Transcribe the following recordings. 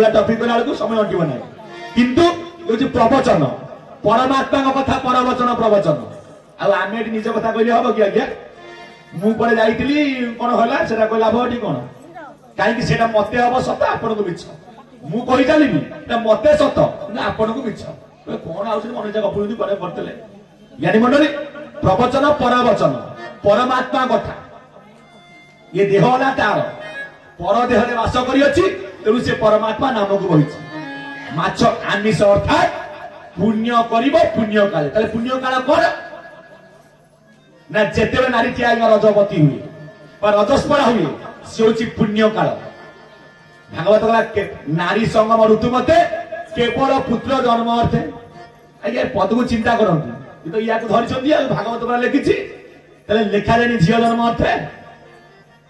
पूरा टॉपिक कला को समय अटिबो नै किंतु यो प्रवचन परमात्मा कथा परवचन प्रवचन आमे एटी निज कथा कहले हबो कि आज्ञा मु परे जाईतिली कोन होला सेटा कहला भटी कोन काई कि सेटा मते हबो सत आपन को मिछ मु कहि चालिबी त मते सत ना आपन को मिछ कोन आउछ मन जा गपुरुदी करे करतले ज्ञानी मंडली प्रवचन परवचन परमात्मा कथा ये देह होला तार पर देह रे वास करी अछि तेनु से परमात्मा नाम को बहिछि माछ आमिष अर्थात पुण्य करिवो पुण्य काले तले पुण्य काल कर ना जेतेबे नारी त्या रजवती हुए पर रजस्पड़ा हुए से होछि पुण्य काल भागवत कहला नारी संगम ऋतु मते केवल पुत्र जन्म अर्थे आगे पद को चिंता करंतु तो या को धरिछंदी भागवत कहला लिखिछि तले लेखा जानी झियो जन्म अर्थे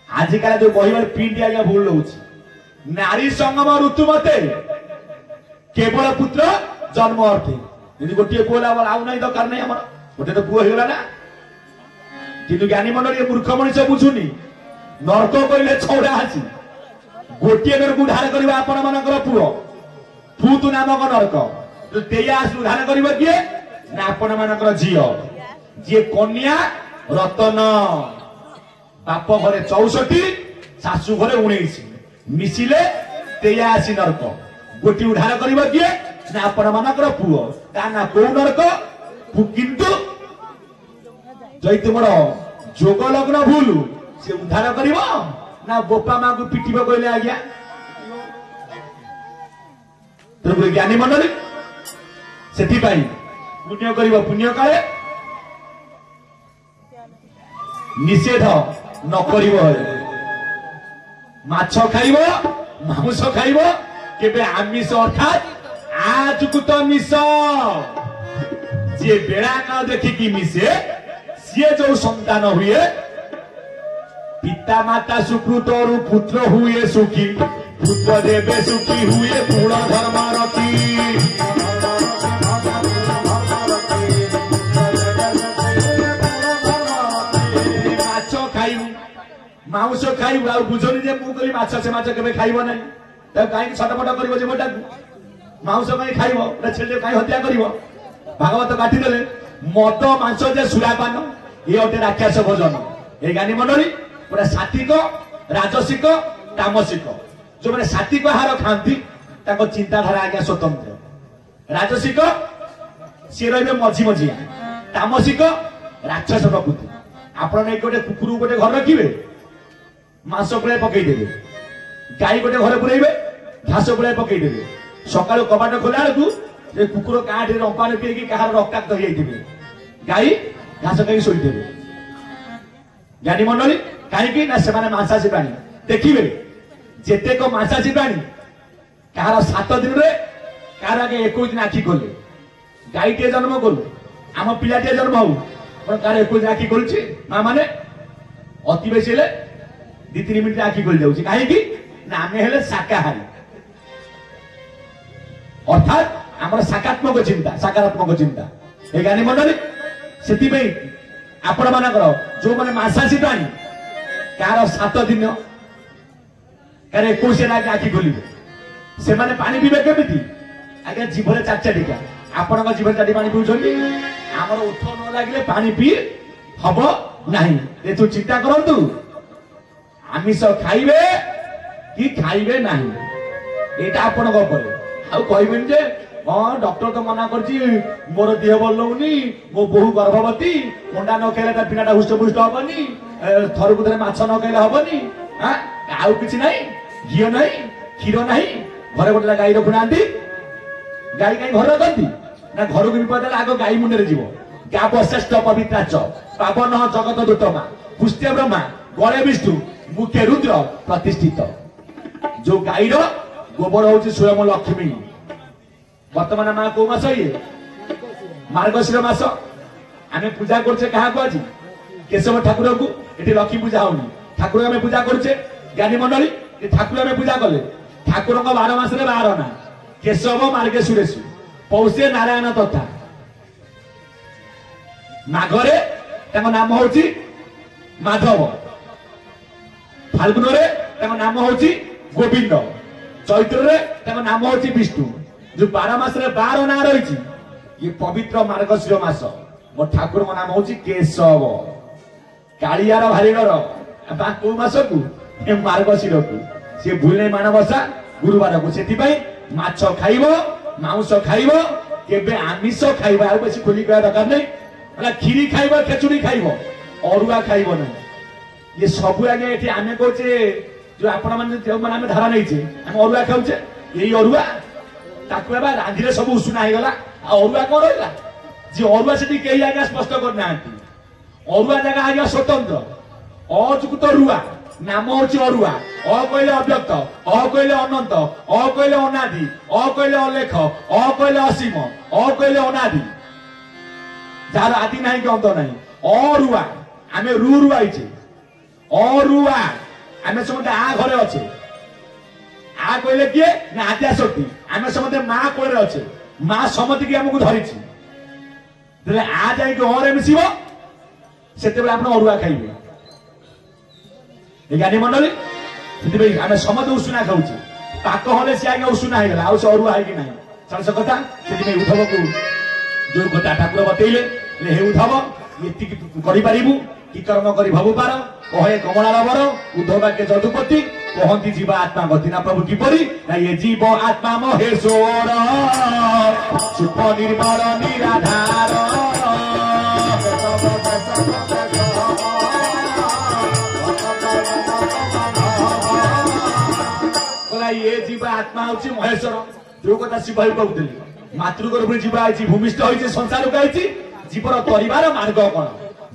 आज काल जो बहिबार प्रिंट आज्ञा भूल होउछि नारी संगम ऋतु मते केवल पुत्र जन्म अर्थे यदि गोटे पुओला आउ नाही दरकार नाही हमर गोटे तो पुओ हेला ना किंतु ज्ञानी मंडल मूर्ख मनुष्य बुझुनी नरक कहले छौड़ा आसी गोटे नरक उद्धार करबा आपण मानकर पुओ फूतु नामक नरक तो तेया आस उद्धार करबा किए ना आपण मानकर झियो जे कन्या रतन बाप घरे 64 सासू घरे 19 मिसिले तेया आसी नरक गोटे उद्धार करबा किए ना आपण मानकर पुओ ता ना को नरक किंतु जई तुमर जोग लग्न भूल से उद्धार करिवो ना बोपा मां को पिटिबो कहले आज्ञा तो ज्ञानी मंडली सेति पाई पुण्य करिवो पुण्य काले निषेध न करिवो माछ खाइबो मांस खाइबो केबे आमिष अर्थात आज को तो मिस जे बेड़ा का देखि कि मिसे सी जो संतान हुए पिता माता सुकृतरु पुत्र हुए सुखी पुत्र देवे सुखी हुए पूर्ण धर्म रखी माछ खाइबु मांस खाइबु आ बुझनी जे मु कली माछ से माछ केबे खाइबो नै त काई छटपट करबो जे मोटा मांस काई खाइबो त छेले काई हत्या करबो भागवत काटी देले मद मांस जे सुरापान ये ओटे राक्षस भोजन ए ज्ञानी मंडली पूरा सात्विक राजसिक तामसिक जो माने सात्विक आहार खांती ताको चिंताधारा आज्ञा स्वतंत्र राजसिक सी रहिबे मझी मझिया तामसिक राक्षस प्रकृति आपण नै गोटे कुकुर गोटे घर रखिबे मांस पुळे पकई देबे गाई गोटे घर पुरैबे घास पुळे पकई देबे सकाळ कबाट खोला को जे कुकुर काठी रंपाने पीकी कहार रक्ताक्त होई जाइतिबे गाई घास खाई सोई देबे ज्ञानी मंडली काहेकि ना से माने मांसासी प्राणी देखिबे जेते को मांसासी प्राणी कहार 7 दिन रे कहार आगे 21 दिन आखी खोले गाई के जन्म कोलु आम पिला के जन्म हो पर कहार 21 दिन आखी खोलछि मां माने अति बेसी ले 2-3 मिनिट आखी खोल जाउछि काहेकि ना आमे हेले शाकाहारी अर्थात हमर सकारात्मक चिंता ए ज्ञानी मंडली सेति पे आपण मानकर जो माने मांसासी प्राणी कार 7 दिन कार 21 दिन आखी खोलिबे से माने पानी पीबे केमिति आगे जीभरे चाचा आपण को जीभरे चाटी पानी पीउछन्ती हमर उठ न लागले पानी पी हबो नाही ए तू चिंता करंतु आमिष खाइबे कि खाइबे नाही एटा आपण को परे आ कहबिन जे हाँ डॉक्टर तो मना करछि मोर देह भल होउनी मो बहु गर्भवती अंडा न खाइले पिनाटा हुष्टपुष्ट हबनी थर कुदरे माछ न खाइले हबनी हां आउ किछि नाही घियो नाही क्षीर नाही घरे गोटे गाई रखुनांती गाई काई घर रखती ना घर को विपद आग गाई मुंडे रे जीवो गाव श्रेष्ठ पवित्राच पावन जगत दूतमा पुष्टे ब्रह्मा गळे विष्णु मुखे रुद्र प्रतिष्ठित जो गाई रो गोबर होछि स्वयं लक्ष्मी वर्तमान मां को मास ये मार्गशीर मास आमे पूजा करछे कहा को आज केशव ठाकुर को एठी लक्ष्मी पूजा होनी ठाकुर आमे पूजा करछे ज्ञानी मंडली ए ठाकुर आमे पूजा करले ठाकुर को 12 मास रे 12 ना केशव मार्गशीरेश पौषे नारायण तथा माघरे ताको नाम होछि माधव फाल्गुन रे ताको नाम होछि गोविंद चैत्र नाम हूँ विष्णु जो 12 मास 12 ना रही ये पवित्र मार्गशीर मास मो ठाकुर नाम हूँ केशव कालियार भारीगर कौ मास को मार्गशीर को सी भूल माणबसा गुरुवार को से माछ खाइब मांस खाइब केबे आमिष खाइब आ बेसी खोली कह दरकार नहीं खीरी खाइब खेचुड़ी खाइब अरुआ खाइब ना ये सब आगे ये आम कहे जो आपण मैंने जो मैंने धारा नहीं आम अरुआ खाऊे यही अरुआ ताकू रांधि सब उषुना होगा अरुआ कौन रहा जी अरुआ से कहीं आज्ञा स्पष्ट करना अरुआ जगह आज्ञा स्वतंत्र अजुक्त रुआ नाम हूँ अरुआ अ कहले अव्यक्त अ कहले अनंत अ कहले अनादि अ कहले अलेख अ कहले असीम अ कहले अनादि जार आदि ना कि अंत ना अरुआ आम रु रु आईचे अरुआ आम समझे आ घरे अच्छे आ कहले किए ना आद्या शक्ति आम समझे माँ कोले अच्छे माँ समति की आमको धरी आ जाए अरे मिसिब से आप अरुआ खाइबे ज्ञानी मंडली आम समझ उषुना खाऊे पाक हेले सी आगे उषुना होगा आउ से अरुआ है कि ना चाष कथा से उद्धव को जो कथा ठाकुर बतैले हे उद्धव ये करू कि कर्म कर भबु पार कहे कमलार बर उद्धव के जदुपति कहती जीवा आत्मा गति ना प्रभु किपरि ये जीव आत्मा महेश्वर सुख निर्मल निराधार ये जीव आत्मा हूँ महेश्वर जो कथा शिव कहते मातृगर्भ जीव आई भूमिष्ठ होती संसार को आई जीवर तरिबार मार्ग कौन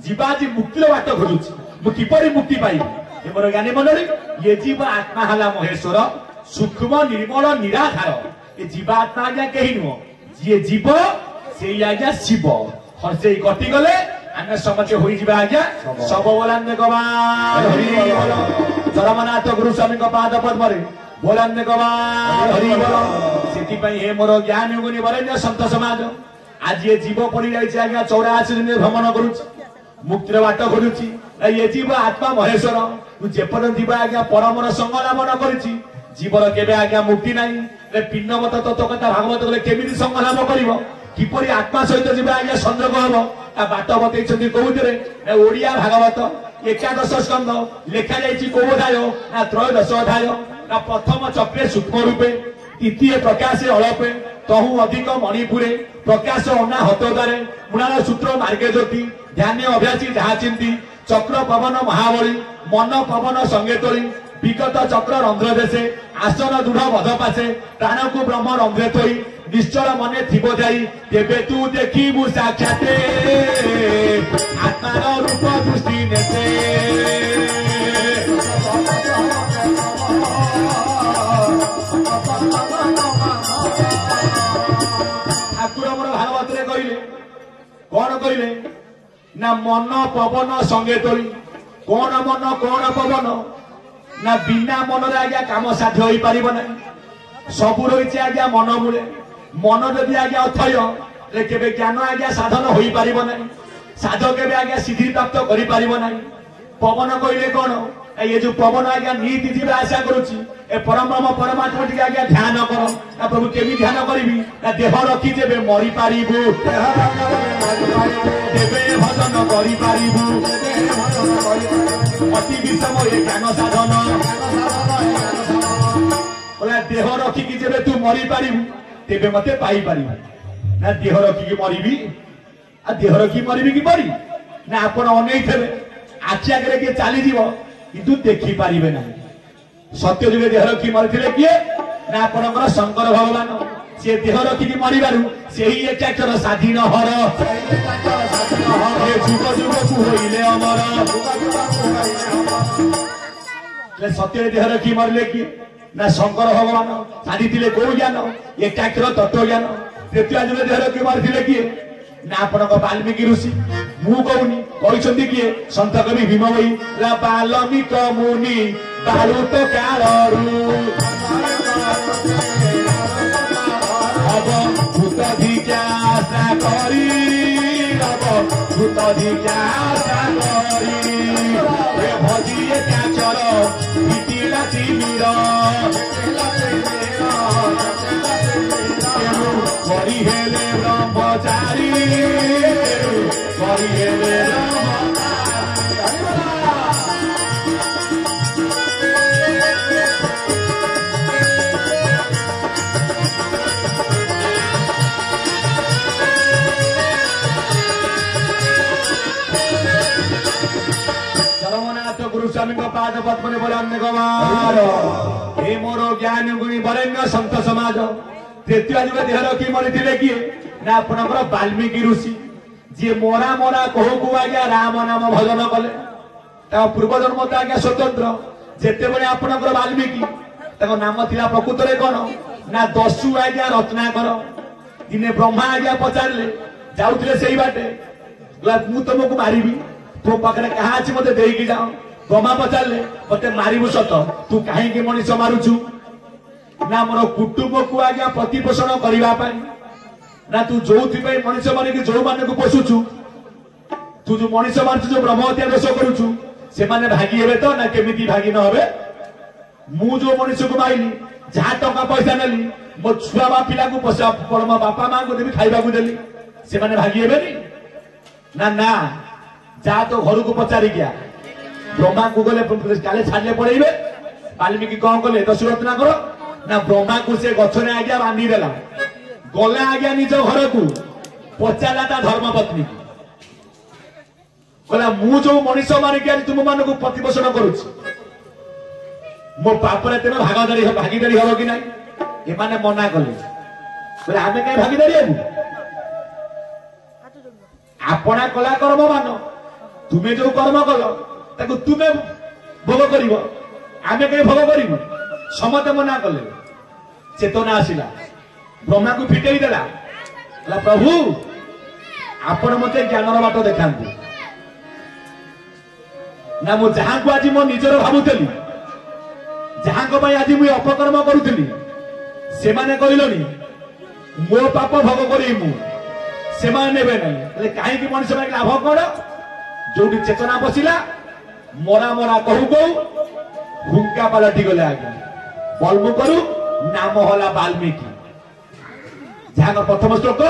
जीवा आज मुक्तिर बाट खोजुची मुझे मुक्ति पाइबी मोर ज्ञानी मंडली ये जीव आत्मा है महेश्वर सूक्ष्म निर्मल निराधार ये जीव आत्मा आज्ञा कहीं नुह जी जीव से आज्ञा शिव हर्षे कटिगले आम समझे हो आज्ञा सब बोलान्ने चरमनाथ गुरुस्वामी पाद पद्म बोलान्ने हरि बोल से मोर ज्ञान गुणी बरेण्य संत समाज आज ये जीव पड़ी जाए आज्ञा 84 दिन भ्रमण करुच्ची मुक्तिर बाट खोजुची ये जीव आत्मा महेश्वर जेपर्यंत जीव आज्ञा परमर संग लाभ न करी जीवर केबे आज्ञा मुक्ति नहीं पिंड मत तत्व कथा भागवत गले केमिति संग लाभ करिवो किपरि आत्मा सहित जीव आज्ञा संयोग हबो ता बाट बतैछन्ति कोउतरे ओडिया भागवत 11 स्कंद लेखा जाइछि कोबोधाय ना त्रयोदश अध्याय ना प्रथम चक्रे सूक्ष्म रूपे द्वितीय प्रकाशे अळपे तहु अधिक मणिपुरे प्रकाश अना हतदारे मुणाल सूत्र मार्गे ज्योति ध्यान अभ्यासी जहा चिंती चक्र पवन महाबली मन पवन संगे तोली विगत चक्र रंध्र देशे आसन दृढ़ बध पासे प्राण को ब्रह्म रंध्रे थोई निश्चल मने थिबो जाई तेबे तू देखिबु साक्षाते आत्मार रूप दृष्टि नेते ठाकुर मोर भागवत रे कहले कौन कहले ना मन पवन संगे तोली कौन मन कौन पवन ना बिना मन आज्ञा काम साध्य हो पार ना सबू रही आज्ञा मन मूले मन जदि आज्ञा अथय केबे ज्ञान आज्ञा साधन हो पार ना साधक केबे आज्ञा सिद्धि प्राप्त कर पार ना पवन कहले कौन ये जो पवन आज्ञा नीति जीव आशा करुच्ची ए परम ब्रह्म परमात्मा टी आज्ञा ध्यान कर ना प्रभु केमी ध्यान करी ना देह रखी जेबे मरी पारिबु देवे भजन करि पारिबु अति विषम ये ज्ञान साधन बोला देह रखी कि जेबे तू मरी पारिबु तेबे मते पाई पारिबु ना देह रखी कि मरिबी आ देह रखी मरिबी कि परी ना आपण अनै थेबे आखि आगे किए चली जीव किंतु देखि पारिबे ना सत्य जुगे देह रखी मरिथिले किए ना आपणकर शंकर भगवान से देह रखिकी मरिबारु सेही एकाक्षर स्वाधीन हर जुग जुग को होइले अमर सत्य देह रखी मरले किए ना शंकर भगवान साधिथिले को ज्ञान एकाक्षर तत्व ज्ञान तृतीय जुगे देह रखी मरिथिले किए ना आपणक वाल्मीकि ऋषि मु कहूनी कहते किए सन्त कवि भीम भई वाल्मीक मुनि बालुत कालरू अब भूत धिकासा करी अब भूत धिकासा करी भजिए काचर पिटिला तिमिर करी हेले ब्रह्मचारी करी हेले गुरुस्वामी पाद पद्म बोले अन्य हे मोर ज्ञान गुणी बरेण्य संत समाज तृतीय युग देह रखी मरी किए ना आपणकर वाल्मीकि ऋषि जी मोरा मोरा कहू को आज्ञा राम नाम भजन कले पूर्व जन्म तो आज्ञा स्वतंत्र जिते बड़े आपणकर वाल्मीकि नाम थिला प्रकृत रे कौन ना दस्यु आज्ञा रत्नाकर दिने ब्रह्मा आज्ञा पचारे जाऊे से बाटे मु तुमको मारिबी तो पाखे कहा अच्छी मत देकी जाओ ब्रह्मा पचारे मत मारू सत तू कहीं मनीष मारुचु ना मोर कुटुंब को आज्ञा प्रतिपोषण करने ना तू जो मनीष मानिक जो मान को पोषुचु तू जो मनीष मारु जो ब्रह्म हत्या दोष करुचु से माने भागी हे तो ना केमी भागी न हे मु जो मनीष को माइली जहाँ टका पैसा नेली मो छुआ बा पिला को मो बापा माँ को देवी खाइबा को देली से माने भागी हेबेनी ना ना जा तो घर को पचारि गया ब्रह्मा को गले काले छाड़े पड़े वाल्मीकि कौन कले दस्यु रत्नाकर ना ब्रह्मा को से गछरे आज्ञा बांधी देला गला आज्ञा निज घर को पचारा ता धर्मपत्नी कहला मु जो मनीष मारिक आज तुम मान को प्रतिपोषण करुछि मो पापरे तेरे भागीदारी हम कि ना एमाने मना कले आमे कहीं भागीदारी हेबु आपना कला कर्म मान तुम्हें जो कर्म कल ताको तुम्हें भोग कर आमे कहीं भोग कर समते मना कले चेतना आसिला ब्रह्मा को फिटेई देला प्रभु आपण मते ज्ञानर बाट देखांतु ना मु जहां को आज मो निजर भाबुतली जहां को भाई आज मुई अपकर्म करूतली से माने कहलोनी मो पाप भोग करी मु से माने नेबे नहीं कहीं मनुष्य मारे लाभ कौन जो चेतना बसिला मरा मरा कहू कहू हुंका पलटि गले आगे बलमु करू नाम होला वाल्मीकि जहां प्रथम श्लोक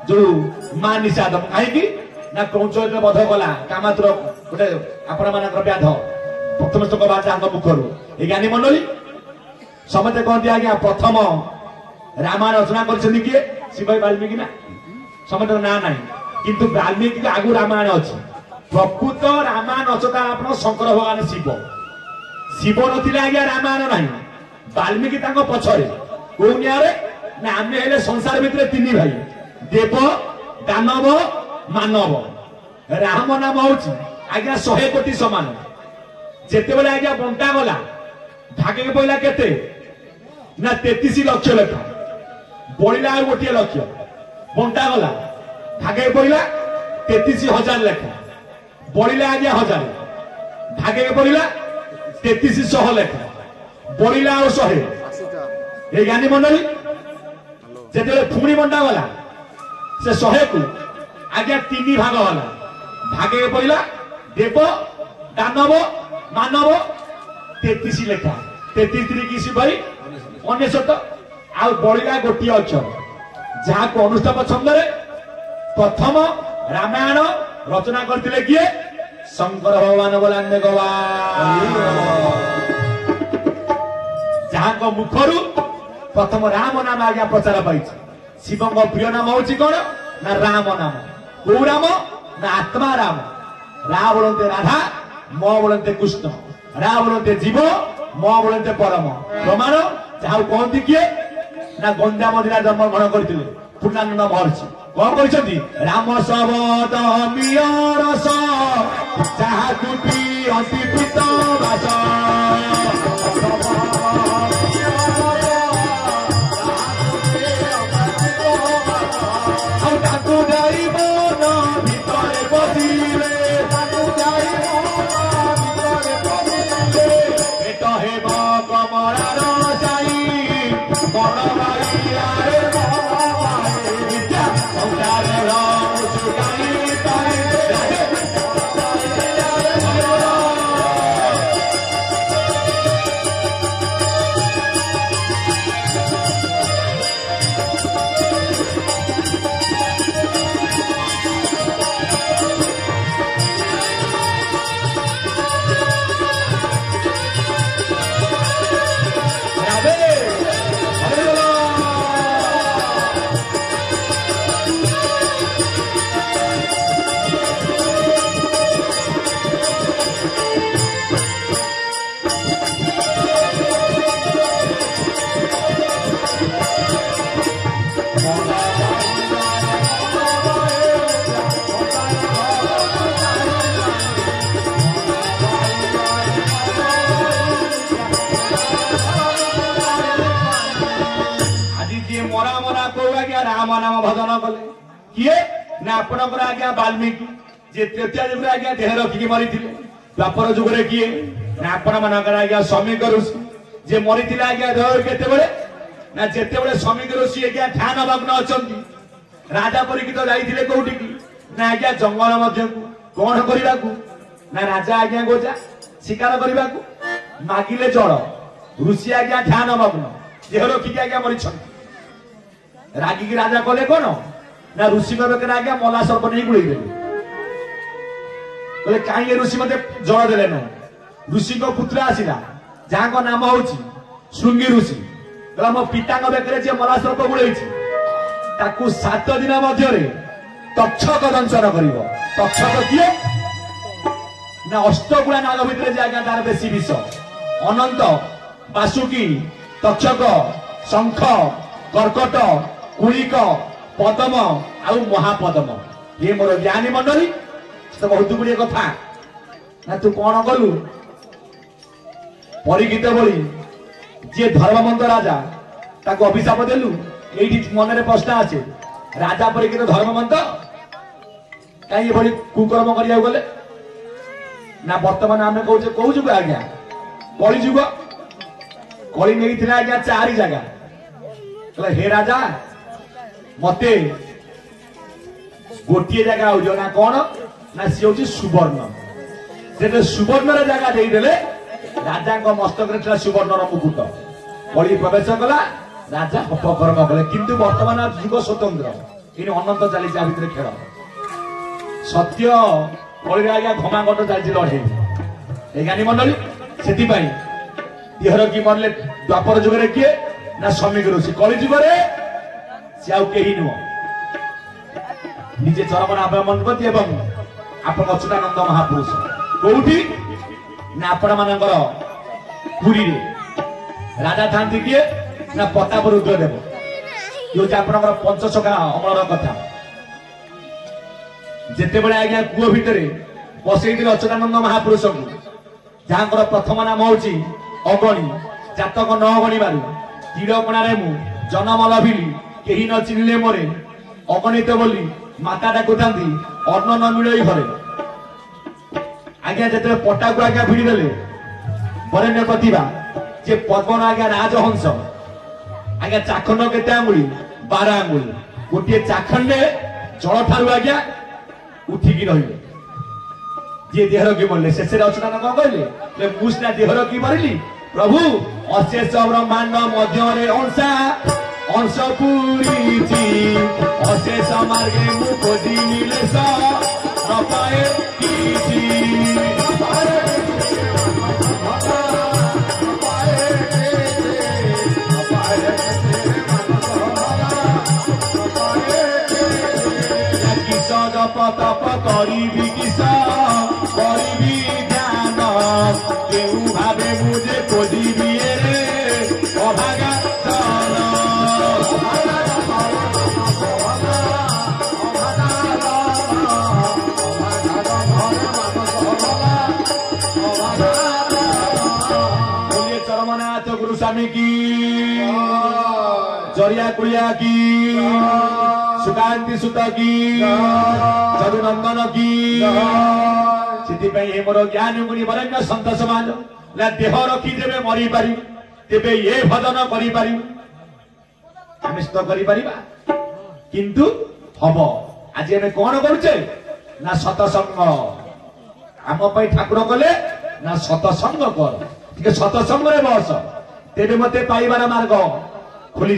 जो मां निषाद कहीं ना कौच बध गला कामातुर गोटे आपण मानकर व्याध प्रथम श्लोक बाहर मुखर ये ज्ञानी मंडली समते कहते आज्ञा प्रथम रामायण रचना कर किए शिव वाल्मीकि ना समते ना ना किंतु वाल्मीकि आगु रामायण अच्छी प्रकृत रामायण रचता आप शंकर भगवान शिव शिव नथिले आज्ञा रामायण ना वाल्मीकि पछरे कौ न्याय ना आम हेले संसार भितर तीन भाई देव दानव मानव राम नाम हूँ आज्ञा 100 कोटी समान जिते बड़े आज्ञा बंटा गला भागे पड़ा केते ना 33 लक्ष लेखा बढ़ला गोटे लक्ष बंटा गला भागे पड़ा 33,000 लेखा बढ़ला आज्ञा 1000 भागे पड़ा 3300 लेखा बढ़ला 100 ये ज्ञानी मंडली जिते पुणी बंटा गला से 100 को आज्ञा 3 भाग होला भागे पड़ा देव दानव मानव 33 लेखा 33 भाई 19 आ बढ़ला गोटे अक्षर जहाँ को अनुष्ठान छंद प्रथम रामायण रचना करते किए शंकर भगवान बोलाने जहाँ को मुखरु प्रथम राम नाम आज्ञा प्रचार पाई शिव प्रिय नाम हूँ कौन ना राम नाम कौ राम ना आत्मा राम रा बोलते राधा म बोलते कृष्ण रा बोलते जीव म बोलते परम प्रमाण जहाँ कहती किए ना गंजाम जिला जन्म ग्रहण करते पूर्णानंद महर्षि कौन कहते राम शबद मियरस जहाँ कुटी अति पित बास राम नाम भजन कले किए ना आपणकर आज्ञा वाल्मीकि जे त्रेता जुग आज्ञा देह रखिकी मरी द्वापर जुगे किए ना आपण मानकर आज्ञा श्रमिक ऋषि जे मरी आज्ञा देह केतेबेले ना जेतेबेले श्रमिक ऋषि आज्ञा ध्यान मग्न अछंती राजा परीक्षित जाइथिले कोउठी की ना आज्ञा जंगल मध्य कोन करबा को ना राजा आज्ञा गोजा शिकार करबा को मागिले जल ऋषि आज्ञा ध्यान मग्न देह रखिकी आज्ञा मरी छंती रागी की राजा कले कोन ना ऋषि बेकर आज्ञा मला सर्प नहीं गुड़े बोले कहीं ऋषि मत जल देले ना ऋषि को पुत्र आसिला जहाँ को नाम हूँ श्रृंगी ऋषि बोला मो पिता बेकर जे मला सर्प गुड़े 7 दिन मध्य तक्षक दंशन कर तक्षक किए ना अष्टगुड़ा नाग भितर जे तार बेसी विष अनंत बासुकी तक्षक शंख कर्कट कुलिक पदम आउ महापदम ये मोर ज्ञानी मंडली तो बहुत गुड़िए कथा ना तू कौन कलु परीक्षित बोली जे धर्मवंत राजा ताको अभिशाप देलु एठी मन में प्रश्न आछे राजा परीक्षित धर्मवंत कहीं बड़ी कुकर्म करिया गले ना वर्तमान आम कहे कौ जुग आज्ञा कली जुग कली नहीं आज्ञा 4 जगह हे राजा मते गोटे जगह हो ना कौन ना सी हूँ सुवर्ण से सुवर्ण जगह देदेले राजा मस्तक सुवर्ण मुकुट कली प्रवेश कला राजा अपकर्म कले किंतु वर्तमान जुग स्वतंत्र इन अनंत चली भितर खेल सत्य कली आज्ञा घमाघट चलती लड़े ज्ञानी मंडली से देहर कि मरले द्वापर जुगे किए ना श्रमिक ऋषि कली जुगे से आउ कहीं नुह निजे चरम नामपति एवं आप अच्युतानंद महापुरुष कौटी ना आपण मानकर पुरी राजा था किए ना प्रताप रुद्रदेव ये आप पंचसखा अमल कथा जिते बड़े आज्ञा कूह भितर बसई अच्युतानंद महापुरुष को जहाँ प्रथम नाम हूँ अगणी जातक न अगणी मारू तीरकणार मु जन्म लभिली कहीं न चिन्हले मोरे अगणित बोली माता डाकू था अन्न न मिल घरे आज्ञा जो पटा को आज्ञा भिड़देले बरेण्य प्रतिभा जे पद्मन आज्ञा राजहंस आज्ञा चाखंड केते आंगुली 12 आंगुली गोटे चाखंडे जल ठारू आज्ञा उठिकी रही जे देहर की मरले शेष अच्युतानंद कौन कहले मुझा देहर की मरली प्रभु अशेष ब्रह्मांड मध्य अंशा अंश पूरी अशेष मार्गे मुझी नीलेश नपाए तप करी ध्यान केउ भावे मुझे खोजी अभागा चरमनाथ गुरु स्वामी की जरिया कुड़िया की सुकांति सुत की जदुनंदन की से मोर ज्ञान गुणी बरण्य सत समाज ना देह रखीदेवे मरी पारि तेबे ये भजन करि किंतु हम आज आम कौन करुचे ना सतसंग आम ठाकुर कले ना सतसंग कर सतसंग बस तेरे मते पाइबार मार्ग खोली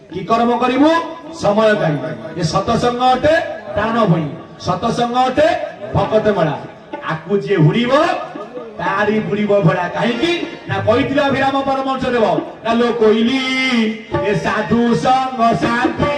कि कर्म करू समय काढ़ी ये सतसंग अटे प्राण भई सतसंग अटे भगत मेला आकु जे हुड़ब तारी बुड़ब भड़ा कहीं ना कही अभिराम परमंश देव ना लो कोइली ए साधु संग शांति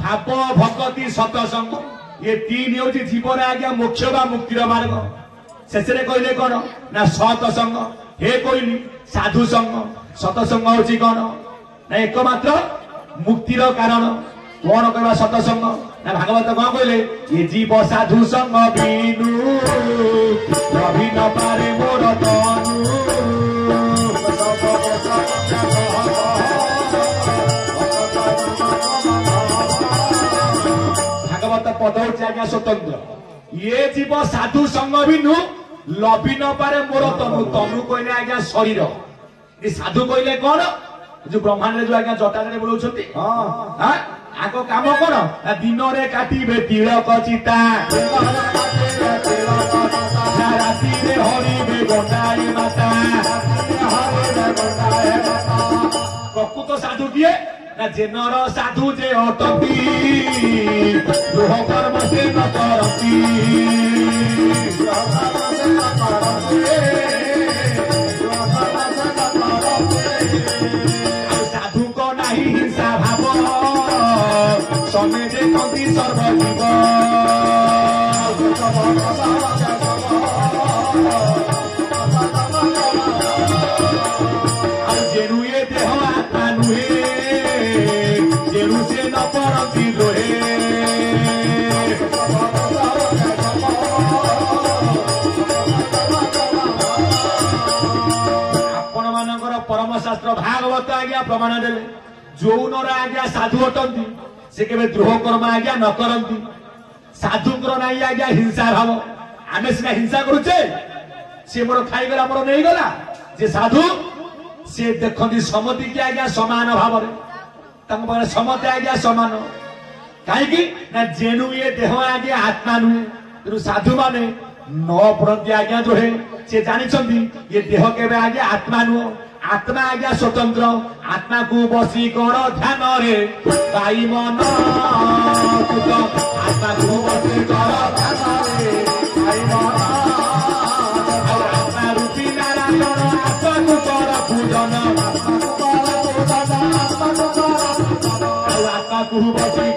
भाव भगति सतसंग ये तीन हूँ जीवन आज्ञा मोक्ष बा मुक्तिर मार्ग शेष कहले कौन ना सतसंग हे कहली साधु संग सतसंग हूँ कौन ना एकमात्र मुक्तिर कारण कौन कहवा सतसंग ना भागवत कौन कहले ये जीव साधु संग बिनु रवि न पारे मोर तनु भागवत पद आज्ञा स्वतंत्र ये जीव साधु संग बिनु लभि न पारे मोर तनु तनु कहले आज्ञा शरीर ये साधु कहले कौन जो ब्रह्मांड जो आज्ञा जटाधारी बोलौछंती आको काम कौन दिन रे काटिबे तिलक चिता राति रे हरिबे गंडाए माता प्रकृत साधु किए ना जेनर साधु जे अटती गृह कर्म से न करती साधु को नहीं हिंसा भाव समे देखती सर्वजीव जेनु ये देह आत्मा नुहे जेनु से न परती लोहे आपण मानकर परम शास्त्र भागवत आज्ञा प्रमाण देले जौनर आज्ञा साधु अटंती से केबे द्रोह कर्म आज्ञा न करती साधुଙ୍କର ନାହିଁ आज्ञा हिंसा भाव आमे सिना हिंसा करूचे से मोर खाइगला मोर नहीं गला जे साधु से देखती समति की आज्ञा समान भाव रे समते आज्ञा समान कहीं ना जेनु ये देह आज्ञा आत्मा नुहे तेणु साधु माने न पड़ती आज्ञा जो है से जानी ये देह केबे आज्ञा आत्मा नुह आत्मा आज्ञा स्वतंत्र आत्मा को बसी कर ध्यान रे गाई मन आत्मा को बसी कर ध्यान रे गाई मन आत्मा रूपी नारायण आत्मा को कर पूजन आत्मा को बसी